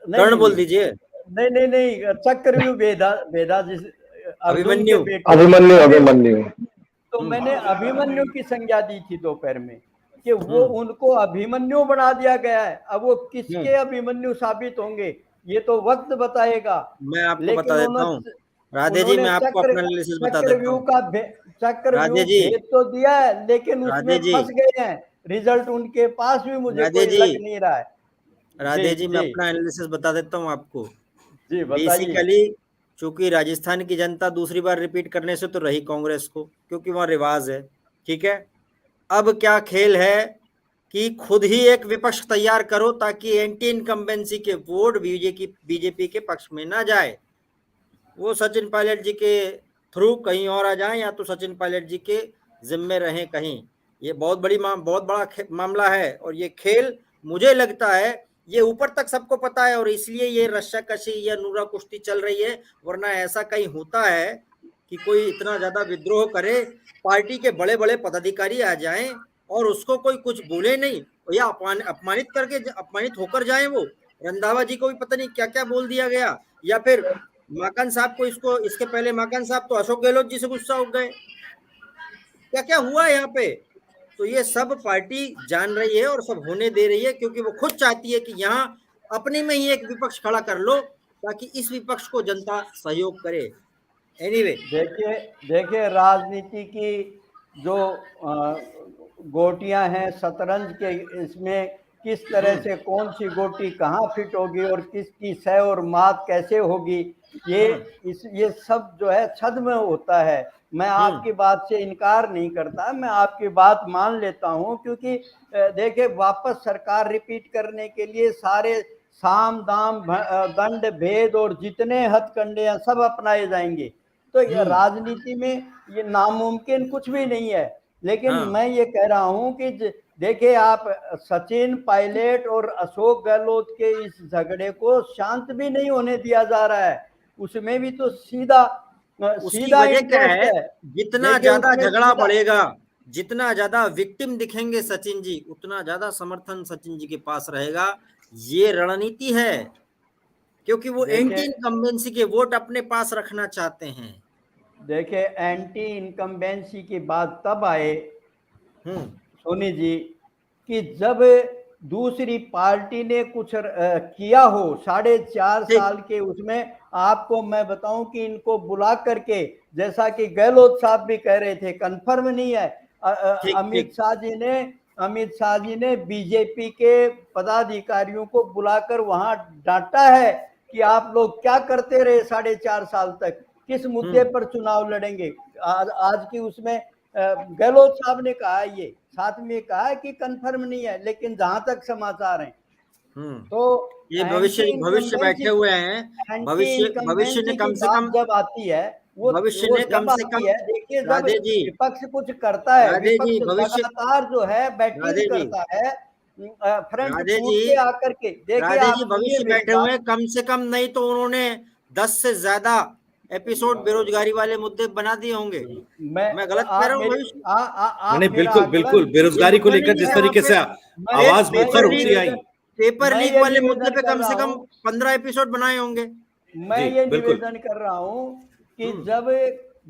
नहीं कर्ण नहीं बोल नहीं दीजिए। नहीं नहीं नहीं चक्रव्यूह भेदा भेदा जिस अर्जुन के अभिमन्यु। बेटे अभिमन्यु अभिमन्यु तो मैंने अभिमन्यु की संज्ञा दी थी दोपहर में कि वो हम्म उनको अभिमन्यु बना दिया गया है। अब वो किसके हम्म अभिमन्यु साबित होंगे ये तो वक्त बताएगा। मैं आपको लेकिन बता देता हूँ राधे जी, उन्होंने मैं आपको अपना एनालिसिस बता देता चक्रव्यूह हूँ। का राधे चक्रव्यूह जी, भेद तो दिया है लेकिन राधे उसमें जी, फंस गए हैं। रिजल्ट उनके पास भी मुझे राधे कोई जी, लग नहीं रहा है। जी राधे जी, मैं जी अपना एनालिसिस बता देता हूँ आपको। जी बताइए। बेसिकली चूंकि राजस्थान की जनता दूसरी बार रिपीट करने से तो रही कांग्रेस को, क्योंकि वहां रिवाज है। ठीक है, अब क्या खेल है कि खुद ही एक विपक्ष तैयार करो ताकि एंटी इनकम्बेंसी के वोट बीजेपी के पक्ष में ना जाए। वो सचिन पायलट जी के थ्रू कहीं और आ जाए या तो सचिन पायलट जी के जिम्मे रहें कहीं। ये बहुत बहुत बड़ा मामला है और ये खेल मुझे लगता है ये ऊपर तक सबको पता है और इसलिए ये रस्साकशी या नूरा कुश्ती चल रही है। वरना ऐसा कहीं होता है कि कोई इतना ज्यादा विद्रोह करे, पार्टी के बड़े बड़े पदाधिकारी आ जाएं और उसको कोई कुछ बोले नहीं या अपमानित होकर जाए। वो रंधावा जी को भी पता नहीं क्या क्या बोल दिया गया, या फिर माकन साहब को, इसको इसके पहले माकन साहब तो अशोक गहलोत जी से गुस्सा हो गए। क्या क्या हुआ यहाँ पे, तो ये सब पार्टी जान रही है और सब होने दे रही है क्योंकि वो खुद चाहती है कि यहाँ अपने में ही एक विपक्ष खड़ा कर लो ताकि इस विपक्ष को जनता सहयोग करे। एनीवे देखिए देखिए राजनीति की जो गोटियां हैं शतरंज के इसमें किस तरह से कौन सी गोटी कहाँ फिट होगी और किसकी सह और मात कैसे होगी ये सब जो है छद्म होता है। मैं आपकी बात से इनकार नहीं करता, मैं आपकी बात मान लेता हूं क्योंकि देखिए वापस सरकार रिपीट करने के लिए सारे साम दाम दंड भेद और जितने हथकंडे हैं सब अपनाए जाएंगे। तो ये राजनीति में ये नामुमकिन कुछ भी नहीं है। लेकिन मैं ये कह रहा हूं कि देखिए आप सचिन पायलट और अशोक गहलोत के इस झगड़े को शांत भी नहीं होने दिया जा रहा है। उसमें भी तो सीधा उसकी वजह क्या इंटरेस्ट है, है। जितना ज्यादा झगड़ा बढ़ेगा, जितना ज्यादा विक्टिम दिखेंगे सचिन जी, उतना ज्यादा समर्थन सचिन जी के पास रहेगा। ये रणनीति है क्योंकि वो एंटी इनकम्बेंसी के वोट अपने पास रखना चाहते हैं। देखिए एंटी इनकम्बेंसी की बात तब आए सोनी जी कि जब दूसरी पार्टी ने कुछ किया हो 4.5 साल के उसमें। आपको मैं बताऊं कि इनको बुला करके जैसा कि गहलोत साहब भी कह रहे थे कंफर्म नहीं है। अमित शाह जी ने बीजेपी के पदाधिकारियों को बुलाकर वहां डांटा है कि आप लोग क्या करते रहे 4.5 साल तक, किस मुद्दे पर चुनाव लड़ेंगे। आज की उसमें गहलोत साहब ने कहा ये साथ में कहा कि कंफर्म नहीं है लेकिन जहां तक समाचार हैं तो ये भविष्य बैठे हुए हैं। भविष्य ने कम से कम जब आती है वो कम जब से आती कम, है देखिए जब राधे जी, विपक्ष कुछ करता है, राधे जी, विपक्ष लगातार जो है बैटिंग राधे जी, करता है फ्रंट राधे फूट जी, पे आकर के। देखिए राधे आप जी, सुनिए भविष्य मेरी बैठे हुए बात। कम से कम नहीं तो उन्होंने 10 से ज्यादा एपिसोड बेरोजगारी वाले मुद्दे बना दिए होंगे। मैं गलत कह रहा हूँ भविष्य? नहीं बिल्कुल बिल्कुल बेरोजगारी को लेकर जिस तरीके से आवाज मुखर होती आई, पेपर लीक वाले मुद्दे पे कम से कम 15 एपिसोड बनाए होंगे। मैं ये निवेदन कर रहा हूं कि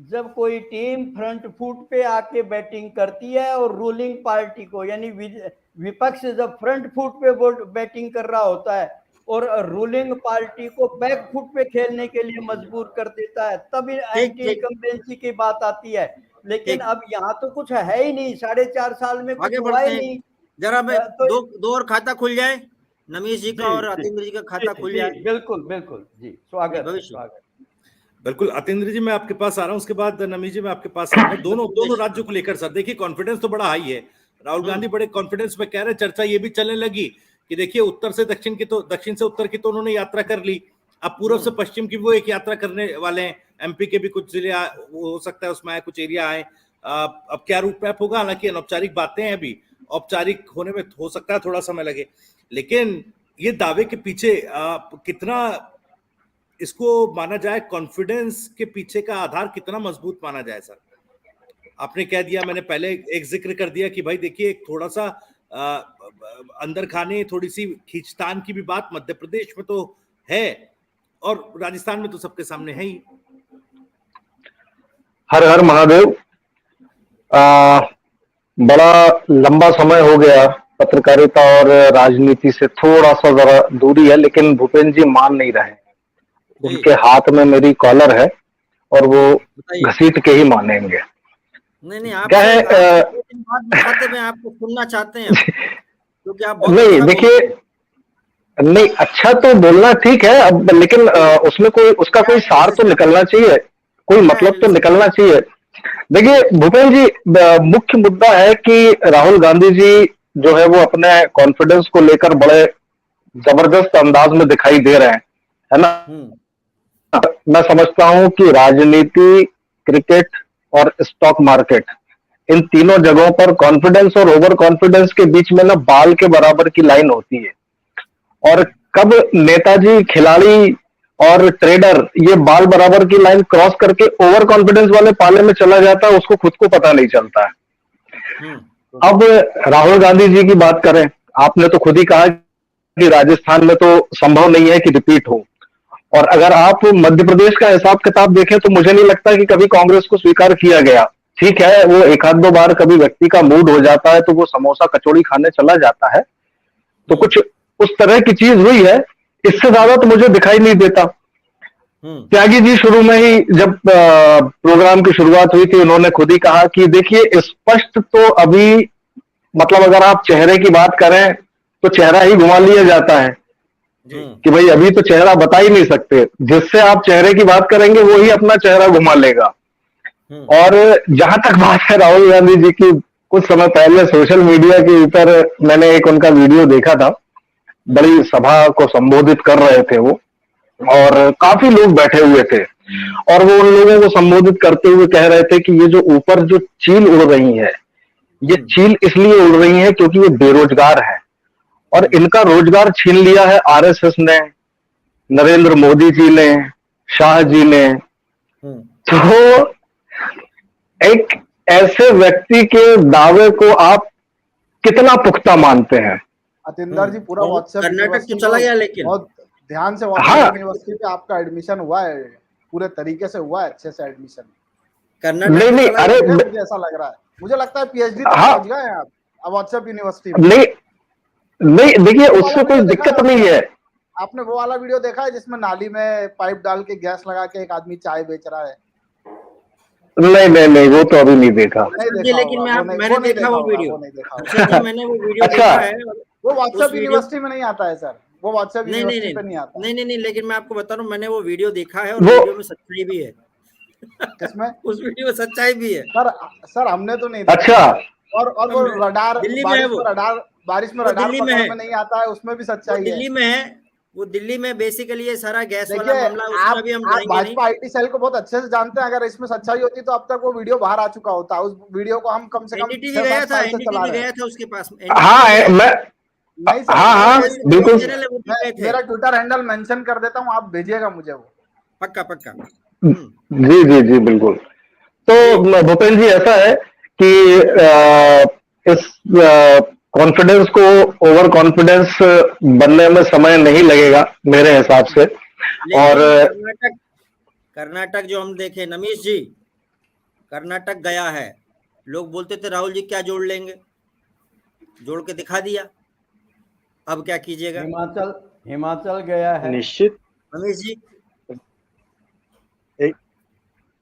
जब कोई टीम फ्रंट फुट पे आके बैटिंग करती है और रूलिंग पार्टी को यानी विपक्ष जब फ्रंट फुट पे बैटिंग कर रहा होता है और रूलिंग पार्टी को बैक फुट पे खेलने के लिए मजबूर कर देता है तब एंटी इनकम्बेंसी की बात आती है। लेकिन अब यहाँ तो कुछ है ही नहीं, 4.5 साल में कुछ हुआ ही नहीं। जरा मैं दो और खाता खुल जाए, नमीश जी का और अतेंद्र जी का खाता खुल जाए। बिल्कुल बिल्कुल जी, स्वागत। बिल्कुल अतेंद्र जी मैं आपके पास आ रहा हूं, उसके बाद नमीश जी मैं आपके पास आऊंगा। दोनों राज्यों को लेकर सर देखिए कॉन्फिडेंस तो बड़ा हाई है। राहुल गांधी बड़े कॉन्फिडेंस में कह रहे हैं, चर्चा ये भी चलने लगी कि देखिए उत्तर से दक्षिण की तो दक्षिण से उत्तर की तो उन्होंने यात्रा कर ली, अब पूर्व से पश्चिम की वो एक यात्रा करने वाले हैं। एमपी के भी कुछ जिले हो सकता है उसमें आए, कुछ एरिया आए। अब क्या रूट मैप होगा, हालांकि अनौपचारिक बातें हैं, अभी औपचारिक होने में हो सकता है थोड़ा समय लगे। लेकिन ये दावे के पीछे कितना इसको माना जाए, कॉन्फिडेंस के पीछे का आधार कितना मजबूत माना जाए सर? आपने कह दिया, मैंने पहले एक जिक्र कर दिया कि भाई देखिए थोड़ा सा अंदर खाने थोड़ी सी खींचतान की भी बात मध्य प्रदेश में तो है, और राजस्थान में तो सबके सामने है ही। हर हर महादेव। बड़ा लंबा समय हो गया, पत्रकारिता और राजनीति से थोड़ा सा जरा दूरी है, लेकिन भूपेंद्र जी मान नहीं रहे। जी उनके हाथ में मेरी कॉलर है और वो बताइए। घसीट के ही मानेंगे। नहीं क्या आपसे है, आपसे 2-3 बात दिखाते में आपको सुनना चाहते हैं हम, क्योंकि आप बहुत नहीं अच्छा देखिए, बोलते हैं। नहीं अच्छा तो बोलना ठीक है अब, लेकिन उसमें कोई उसका क्या कोई सार एनालिसिस तो करते निकलना चाहिए, कोई क्या मतलब तो एनालिसिस निकलना चाहिए। देखिए भूपेंद्र जी, मुख्य मुद्दा है कि राहुल गांधी जी जो है वो अपने कॉन्फिडेंस को लेकर बड़े जबरदस्त अंदाज में दिखाई दे रहे हैं, है ना। मैं समझता हूं कि राजनीति, क्रिकेट और स्टॉक मार्केट, इन तीनों जगहों पर कॉन्फिडेंस और ओवर कॉन्फिडेंस के बीच में ना बाल के बराबर की लाइन होती है। और कब नेताजी, खिलाड़ी और ट्रेडर ये बाल बराबर की लाइन क्रॉस करके ओवर कॉन्फिडेंस वाले पाले में चला जाता है, उसको खुद को पता नहीं चलता है। अब राहुल गांधी जी की बात करें, आपने तो खुद ही कहा कि राजस्थान में तो संभव नहीं है कि रिपीट हो, और अगर आप मध्य प्रदेश का हिसाब किताब देखें तो मुझे नहीं लगता कि कभी कांग्रेस को स्वीकार किया गया। ठीक है, वो एक आध दो बार कभी व्यक्ति का मूड हो जाता है तो वो समोसा कचौड़ी खाने चला जाता है, तो कुछ उस तरह की चीज हुई है, इससे ज्यादा तो मुझे दिखाई नहीं देता। त्यागी जी शुरू में ही जब प्रोग्राम की शुरुआत हुई थी, उन्होंने खुद ही कहा कि देखिए स्पष्ट तो अभी, मतलब अगर आप चेहरे की बात करें तो चेहरा ही घुमा लिया जाता है कि भाई अभी तो चेहरा बता ही नहीं सकते, जिससे आप चेहरे की बात करेंगे वो ही अपना चेहरा घुमा लेगा। और जहां तक बात है राहुल गांधी जी की, कुछ समय पहले सोशल मीडिया के ऊपर मैंने एक उनका वीडियो देखा था, बड़ी सभा को संबोधित कर रहे थे वो, और काफी लोग बैठे हुए थे, और वो उन लोगों को संबोधित करते हुए कह रहे थे कि ये जो ऊपर जो चील उड़ रही है, ये चील इसलिए उड़ रही है क्योंकि ये बेरोजगार है, और इनका रोजगार छीन लिया है आरएसएस ने, नरेंद्र मोदी जी ने, शाह जी ने। तो एक ऐसे व्यक्ति के दावे को आप कितना पुख्ता मानते हैं? अतिंदर जी, पूरा व्हाट्सएप कर्नाटक तो चला गया, लेकिन बहुत ध्यान से व्हाट्सएप यूनिवर्सिटी पे आपका एडमिशन हुआ है, पूरे तरीके से हुआ है, अच्छे से एडमिशन। कर्नाटक नहीं, अरे मुझे ऐसा लग रहा है, मुझे लगता है पीएचडी तक पहुंच गए हैं आप व्हाट्सएप यूनिवर्सिटी में। नहीं देखिए, उससे कोई दिक्कत नहीं है। आपने वो वाला वीडियो देखा है जिसमें नाली में पाइप डाल के गैस लगा के एक आदमी चाय बेच रहा है? नहीं, वो तो अभी नहीं देखा। लेकिन मैंने देखा वो वीडियो। मैंने वो वीडियो अच्छा, देखा है। वो व्हाट्सएप यूनिवर्सिटी में नहीं आता है सर, वो व्हाट्सएप यूनिवर्सिटी पे नहीं आता। नहीं, लेकिन मैं आपको बता रहा हूँ, मैंने वो वीडियो देखा है और वीडियो में सच्चाई भी है। किसमें? उस वीडियो में सच्चाई भी है सर हमने तो नहीं देखा। अच्छा, और वो रडार, दिल्ली में है, वो बारिश में रडार पकड़ में नहीं आता है, उसमें भी सच्चाई है। दिल्ली में है, वो दिल्ली में बेसिकली ये सारा गैस वाला मामला, उसमें भी हम जाएंगे नहीं। भाजपा आईटी सेल को बहुत अच्छे से जानते हैं, अगर इसमें सच्चाई होती तो अब तक वो वीडियो बाहर आ चुका होता। उस वीडियो को हम कम से कम एनडीटीवी गया था उसके पास। हाँ मैं नहीं सर, हाँ बिल्कुल, मेरा ट्विटर हैंडल मेंशन कर देता हूँ, आप भेजिएगा मुझे वो। पक्का। जी बिल्कुल। तो भूपेंद्र जी, ऐसा है कि इस कॉन्फिडेंस को ओवर कॉन्फिडेंस बनने में समय नहीं लगेगा मेरे हिसाब से। और कर्नाटक जो हम देखे नमीश जी, कर्नाटक गया है, लोग बोलते थे राहुल जी क्या जोड़ लेंगे, जोड़ के दिखा दिया। अब क्या कीजिएगा? हिमाचल गया है निश्चित। नमीश जी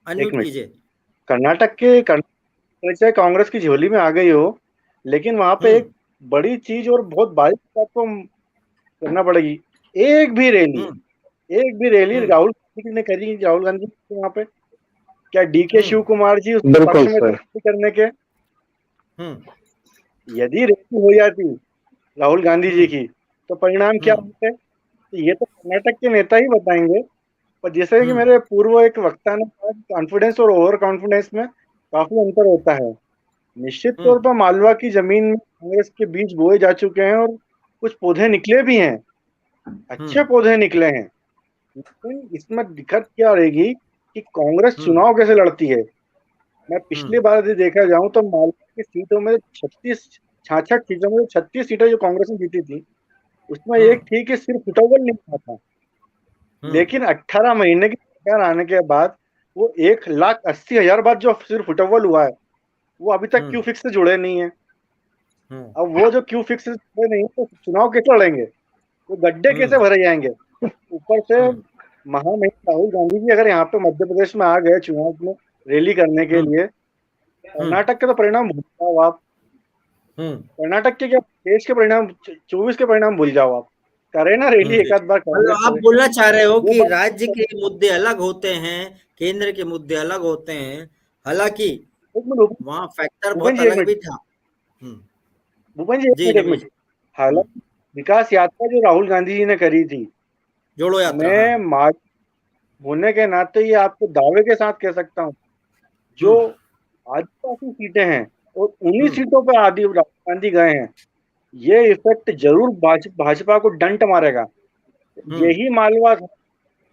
अनम्यूट कीजिए। कर्नाटक के चाहे कांग्रेस की झोली में आ गई हो, लेकिन वहां पे एक बड़ी चीज और बहुत बारीक बात को करना पड़ेगी। एक भी रैली राहुल गांधी ने करी, राहुल गांधी वहां पे क्या डीके शिव कुमार जी उसके पक्ष में करने के? यदि रैली हो जाती राहुल गांधी जी की तो परिणाम क्या होते? ये तो कर्नाटक के नेता ही बताएंगे। पर जैसे कि मेरे पूर्व एक वक्ता ने कहा, कॉन्फिडेंस और ओवर कॉन्फिडेंस में काफी अंतर होता है। निश्चित तौर पर मालवा की जमीन में कांग्रेस के बीज बोए जा चुके हैं और कुछ पौधे निकले भी हैं, अच्छे पौधे निकले हैं। लेकिन इसमें दिक्कत क्या रहेगी कि कांग्रेस चुनाव कैसे लड़ती है। मैं पिछली बार यदि देखा जाऊं तो मालवा की सीटों में 66 सीटों में 36 सीटें जो कांग्रेस ने जीती थी, उसमें एक थी कि सिर्फ फुटबॉल नहीं हुआ था, लेकिन 18 महीने की सरकार आने के बाद वो 1,80,000 बार जो सिर्फ फुटबॉल हुआ है वो अभी तक क्यू फिक्स से जुड़े नहीं है। अब वो जो क्यू फिक्स से जुड़े नहीं है तो चुनाव कैसे लड़ेंगे, वो गड्ढे कैसे भरे जाएंगे। ऊपर से महामहिम राहुल गांधी जी अगर यहाँ पे मध्य प्रदेश में आ गए चुनाव में रैली करने के लिए, कर्नाटक के तो परिणाम भूल जाओ आप। कर्नाटक के क्या देश के परिणाम 24 के परिणाम भूल जाओ आप। करे ना रैली एक आध बार मतलब आप बोलना चाह रहे हो कि राज्य के मुद्दे अलग होते हैं, केंद्र के मुद्दे अलग होते हैं, हालांकि वहाँ फैक्टर बहुत अलग भी था। भूपेन जी एक मिनट, हालांकि विकास यात्रा जो राहुल गांधी जी ने करी थी, जोड़ो यात्रा, मैं मार्च होने के नाते ये आपको दावे के साथ कह सकता हूँ, जो आदिवासी सीटें हैं और उन्हीं सीटों पे राहुल गांधी गए हैं, ये इफेक्ट जरूर भाजपा को डंट मारेगा। यही मालवा था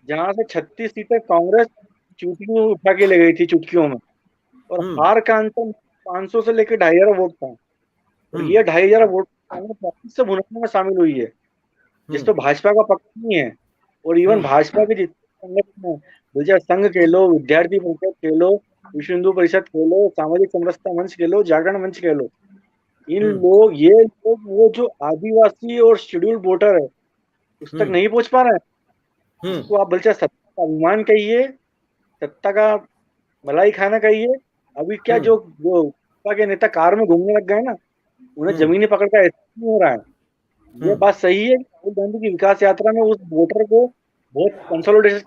जहां से 36 सीटें कांग्रेस चुटकियों उठा के ले गई थी चुटकियों में, और हार का अंतर 500 से लेकर 2,500 वोट था, और ये 2,500 वोट से भुनाने में शामिल हुई है, जिस तो भाजपा का पक्ष नहीं है। और इवन भाजपा के जितने संगठन है, गुर्जर संघ कह लो, विद्यार्थी परिषद कह लो, विश्व हिंदू परिषद कह लो, सामाजिक समरसता मंच कह लो, जागरण मंच कह लो, ये लोग वो जो आदिवासी और शेड्यूल वोटर है उस तक नहीं पहुंच पा रहे हैं। इसको आप बल्कि सत्ता का अभिमान कहिए, सत्ता का मलाई खाना कहिए। अभी क्या जो के नेता कार में घूमने लग गए ना, उन्हें जमीनी पकड़ का एहसास नहीं हो रहा है। ये बात सही है कि राहुल गांधी की विकास यात्रा में उस वोटर को बहुत कंसोलिडेशन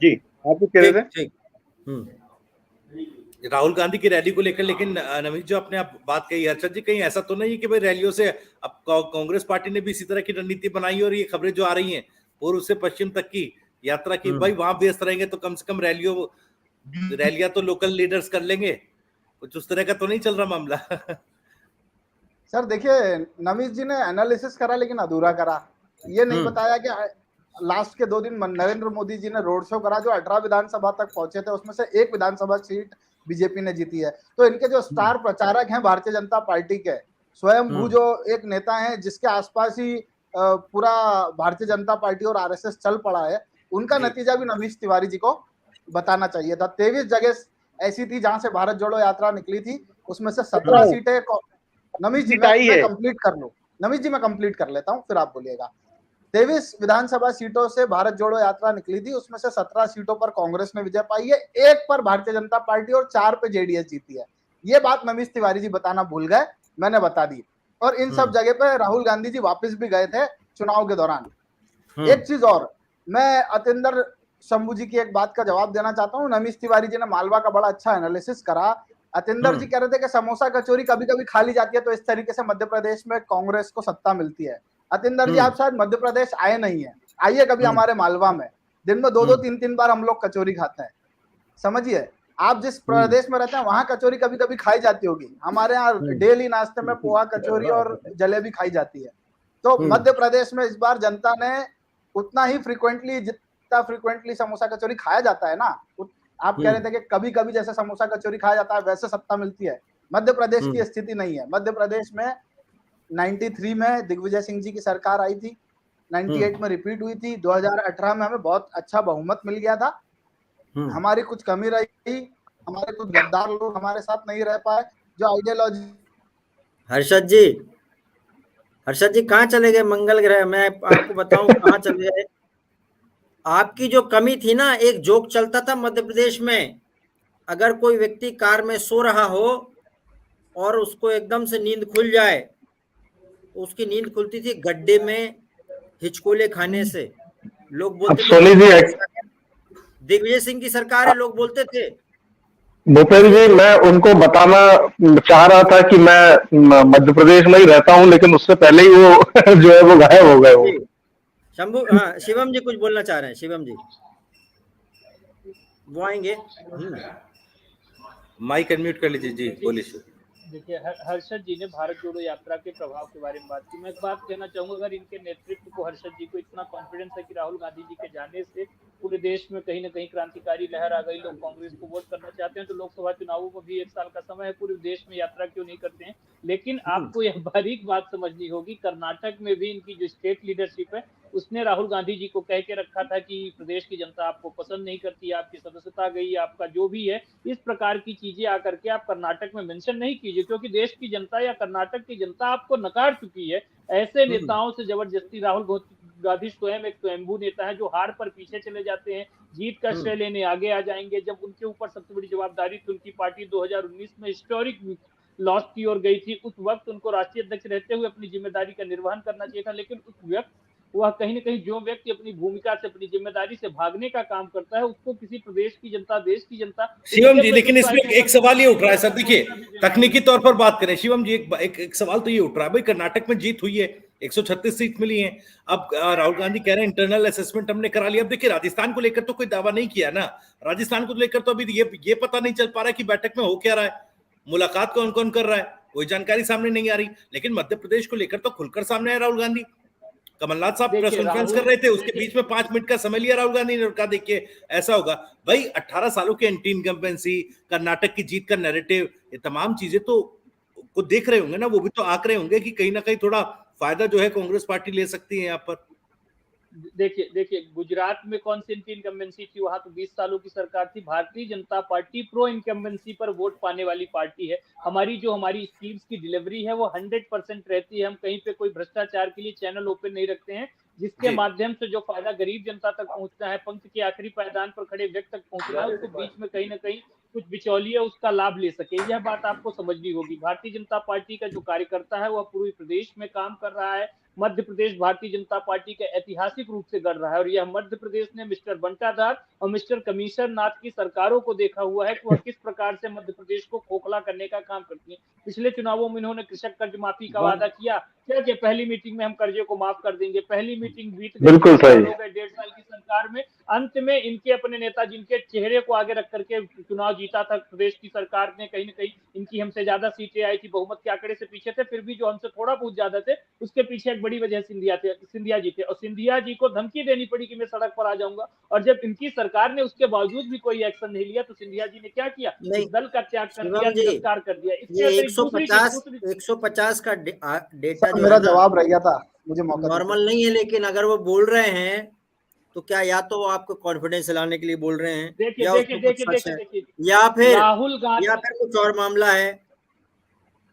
जी आप कुछ कह रहे थे। राहुल गांधी की रैली को लेकर, लेकिन नवीन जो आपने आप बात कही, हर्षद जी, कहीं ऐसा तो नहीं है कि भाई रैलियों से अब कांग्रेस पार्टी ने भी इसी तरह की रणनीति बनाई और ये खबरें जो आ रही हैं पूर्व से पश्चिम तक की यात्रा की, भाई वहां व्यस्त रहेंगे तो कम से कम रैलियां तो लोकल लीडर्स कर लेंगे, कुछ उस तरह का तो नहीं चल रहा मामला। सर देखिए, नवीश जी ने एनालिसिस करा लेकिन अधूरा करा। ये नहीं बताया कि लास्ट के 2 दिन नरेंद्र मोदी जी ने रोड शो करा, जो 18 विधानसभा तक पहुंचे थे, उसमें से 1 विधानसभा सीट बीजेपी ने जीती है। तो इनके जो स्टार प्रचारक हैं भारतीय जनता पार्टी के, स्वयंभू जो एक नेता हैं जिसके आसपास ही पूरा भारतीय जनता पार्टी और आरएसएस चल पड़ा है, उनका नतीजा भी नवीश तिवारी जी को बताना चाहिए था। 23 जगह ऐसी थी जहां से भारत जोड़ो यात्रा निकली थी, उसमें से 17 सीटें नवीश जी मैं कंप्लीट कर लूं, नवीश जी मैं कंप्लीट कर लेता हूं, फिर आप बोलिएगा। 23 विधानसभा सीटों से भारत जोड़ो यात्रा निकली थी, उसमें से 17 सीटों पर कांग्रेस ने विजय पाई है, 1 पर भारतीय जनता पार्टी और 4 पे जेडीएस जीती है। ये बात नवीश तिवारी जी बताना भूल गए, मैंने बता दी। और इन सब जगह पे राहुल गांधी जी वापस भी गए थे चुनाव के दौरान। एक चीज और, मैं अतिंदर शंभू जी की एक बात का जवाब देना चाहता हूँ। नवीश तिवारी जी ने मालवा का बड़ा अच्छा एनालिसिस करा। अतिंदर जी कह रहे थे कि समोसा कचौरी कभी कभी खा ली जाती है, तो इस तरीके से मध्य प्रदेश में कांग्रेस को सत्ता मिलती है। अतिंदर जी, आप शायद मध्य प्रदेश आए नहीं है, आइए कभी हमारे मालवा में, दिन में 2-2 3-3 बार हम लोग कचौरी खाते हैं। समझिए, आप जिस प्रदेश में रहते हैं वहां कचौरी कभी कभी खाई जाती होगी, हमारे यहाँ डेली नाश्ते में पोहा, कचौरी और जलेबी खाई जाती है। तो मध्य प्रदेश में इस बार जनता ने उतना ही फ्रिक्वेंटली, जितना फ्रिक्वेंटली समोसा कचौरी खाया जाता है ना, आप कह रहे थे कि कभी कभी जैसे समोसा कचौरी खाया जाता है वैसे सत्ता मिलती है, मध्य प्रदेश की स्थिति नहीं है। मध्य प्रदेश में 93 में दिग्विजय सिंह जी की सरकार आई थी, 98 में रिपीट हुई थी, 2018 में हमें बहुत अच्छा बहुमत मिल गया था। हमारी कुछ कमी रही, हमारे कुछ गद्दार लोग हमारे साथ नहीं रह पाए, जो आइडियोलॉजी। हर्षद जी कहाँ चले गए मंगल ग्रह? मैं आपको बताऊं कहाँ चले गए। आपकी जो कमी थी ना, एक जोक चलता था मध्य प्रदेश में, अगर कोई व्यक्ति कार में सो रहा हो और उसको एकदम से नींद खुल जाए, उसकी नींद खुलती थी गड्ढे में हिचकोले खाने से। लोग बोलते थे दिग्विजय सिंह की सरकार है, लोग बोलते थे। भूपेंद्र जी, मैं उनको बताना चाह रहा था कि मैं मध्य प्रदेश में ही रहता हूं, लेकिन उससे पहले ही वो जो है वो गायब हो गए। वो शंभू, हाँ, शिवम जी कुछ बोलना चाह रहे हैं। शिवम जी वो आएंगे। माइक अनम्यूट कर लीजिए जी, बोलिए। देखिए, हर्षद जी ने भारत जोड़ो यात्रा के प्रभाव के बारे में बात की। मैं एक बात कहना चाहूंगा, अगर इनके नेतृत्व को, हर्षद जी को इतना कॉन्फिडेंस है कि राहुल गांधी जी के जाने से पूरे देश में कहीं ना कहीं क्रांतिकारी लहर आ गई, लोग कांग्रेस को वोट करना चाहते हैं, तो लोकसभा चुनावों में भी 1 साल का समय है, पूरे देश में यात्रा क्यों नहीं करते हैं। लेकिन आपको यह बारीक बात समझनी होगी, कर्नाटक में भी इनकी जो स्टेट लीडरशिप है उसने राहुल गांधी जी को कह के रखा था कि प्रदेश की जनता आपको पसंद नहीं करती, आपकी सदस्यता गई, आपका जो भी है, इस प्रकार की चीजें आकर के आप कर्नाटक में मेंशन नहीं कीजिए, क्योंकि देश की जनता या कर्नाटक की जनता आपको नकार चुकी है। ऐसे नेताओं से जबरदस्ती राहुल गांधी स्वयं एक स्वयंभू नेता है जो हार पर पीछे चले जाते हैं, जीत का श्रेय लेने आगे आ जाएंगे। जब उनके ऊपर सबसे बड़ी जवाबदारी थी, उनकी पार्टी 2019 में हिस्टोरिक लॉस की ओर गई थी, उस वक्त उनको राष्ट्रीय अध्यक्ष रहते हुए अपनी जिम्मेदारी का निर्वहन करना चाहिए था। लेकिन उस वक्त वह कहीं ना कहीं जो व्यक्ति अपनी भूमिका से, अपनी जिम्मेदारी से भागने का काम करता है, उसको किसी प्रदेश की जनता, देश की जनता। शिवम जी, लेकिन इसमें एक सवाल ये उठ रहा है सर, देखिए तकनीकी तौर पर बात करें शिवम जी, एक सवाल तो ये उठ रहा है, भाई कर्नाटक में जीत हुई है, 136 सीट मिली है, अब राहुल गांधी कह रहे हैं इंटरनल असेसमेंट हमने करा लिया। अब देखिए राजस्थान को लेकर तो कोई दावा नहीं किया ना, राजस्थान को लेकर तो अभी ये पता नहीं चल पा रहा है कि बैठक में हो क्या रहा है, मुलाकात कौन कौन कर रहा है, कोई जानकारी सामने नहीं आ रही। लेकिन मध्य प्रदेश को लेकर तो खुलकर सामने आए राहुल गांधी। कमलनाथ साहब प्रेस कॉन्फ्रेंस कर रहे थे, उसके बीच में 5 मिनट का समय लिया राहुल गांधी ने और कहा देखिए ऐसा होगा। भाई 18 सालों के एंटी इनकम्बेंसी, कर्नाटक की जीत का नैरेटिव, ये तमाम चीजें तो को देख रहे होंगे ना, वो भी तो आंक रहे होंगे कि कहीं ना कहीं थोड़ा फायदा जो है कांग्रेस पार्टी ले सकती है यहाँ पर। देखिए गुजरात में कौन सी इनकम्बेंसी थी, वहां तो 20 सालों की सरकार थी। Bharatiya Janata party pro incumbency पर वोट पाने वाली पार्टी है। हमारी स्कीम्स की डिलीवरी है वो 100% रहती है। हम कहीं पे कोई भ्रष्टाचार के लिए चैनल ओपन नहीं रखते हैं, जिसके माध्यम से जो फायदा गरीब जनता तक पहुंचना है, पंक्ति के आखिरी पायदान पर खड़े व्यक्ति तक पहुंचना है, उसको बीच में कहीं ना कहीं कुछ बिचौलिए उसका लाभ ले सके। यह बात आपको समझनी होगी। भारतीय जनता पार्टी का जो कार्यकर्ता है वह पूरे प्रदेश में काम कर रहा है। मध्य प्रदेश भारतीय जनता पार्टी का ऐतिहासिक रूप से गढ़ रहा है, और यह मध्य प्रदेश ने मिस्टर बंटाधार और मिस्टर कमिश्नर नाथ की सरकारों को देखा हुआ है कि वह किस प्रकार से मध्य प्रदेश को खोखला करने का काम करती है। पिछले चुनावों में इन्होंने कृषक कर्ज माफी का वादा किया, क्या पहली मीटिंग में हम कर्जे को माफ कर देंगे, पहली मीटिंग बीत गई, बिल्कुल सही। 1.5 साल की सरकार में अंत में इनके अपने नेता जिनके चेहरे को आगे रख करके चुनाव जीता था प्रदेश की सरकार ने, कहीं ना कहीं इनकी हमसे ज्यादा सीटें आई थी, बहुमत के आंकड़े से पीछे थे, फिर भी जो हमसे थोड़ा बहुत ज्यादा थे उसके पीछे एक बड़ी वजह सिंधिया जी थे। और सिंधिया जी को धमकी देनी पड़ी कि मैं सड़क पर आ जाऊंगा, और जब इनकी सरकार ने उसके बावजूद भी कोई एक्शन नहीं लिया तो सिंधिया जी ने क्या किया, दल का त्याग कर दिया, तिरस्कार कर दिया। ये 150 का डेटा जो मेरा जवाब रह गया था, मुझे मौका नॉर्मल नहीं है, लेकिन अगर वो बोल रहे हैं तो क्या या तो वो आपको कॉन्फिडेंस लाने के लिए बोल रहे हैं, या फिर कुछ और मामला है।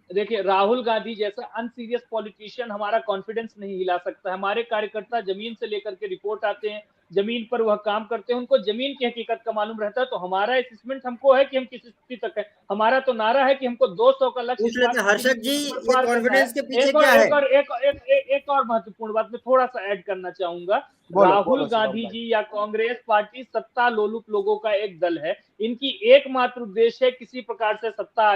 देखिए राहुल गांधी जैसा अनसीरियस पॉलिटिशियन हमारा कॉन्फिडेंस नहीं हिला सकता। हमारे कार्यकर्ता जमीन से लेकर के रिपोर्ट आते हैं, जमीन पर वह काम करते हैं, उनको जमीन की हकीकत का मालूम रहता है। तो हमारा असेसमेंट हमको है कि हम किस स्थिति तक है। हमारा तो नारा है कि हमको 200 का लक्ष्य। हर्षद जी, ये कॉन्फिडेंस के पीछे क्या है? एक और महत्वपूर्ण बात मैं थोड़ा सा ऐड करना चाहूंगा। राहुल गांधी जी या कांग्रेस पार्टी सत्ता लोलुप लोगों का एक दल है। इनकी एकमात्र उद्देश्य है किसी प्रकार से सत्ता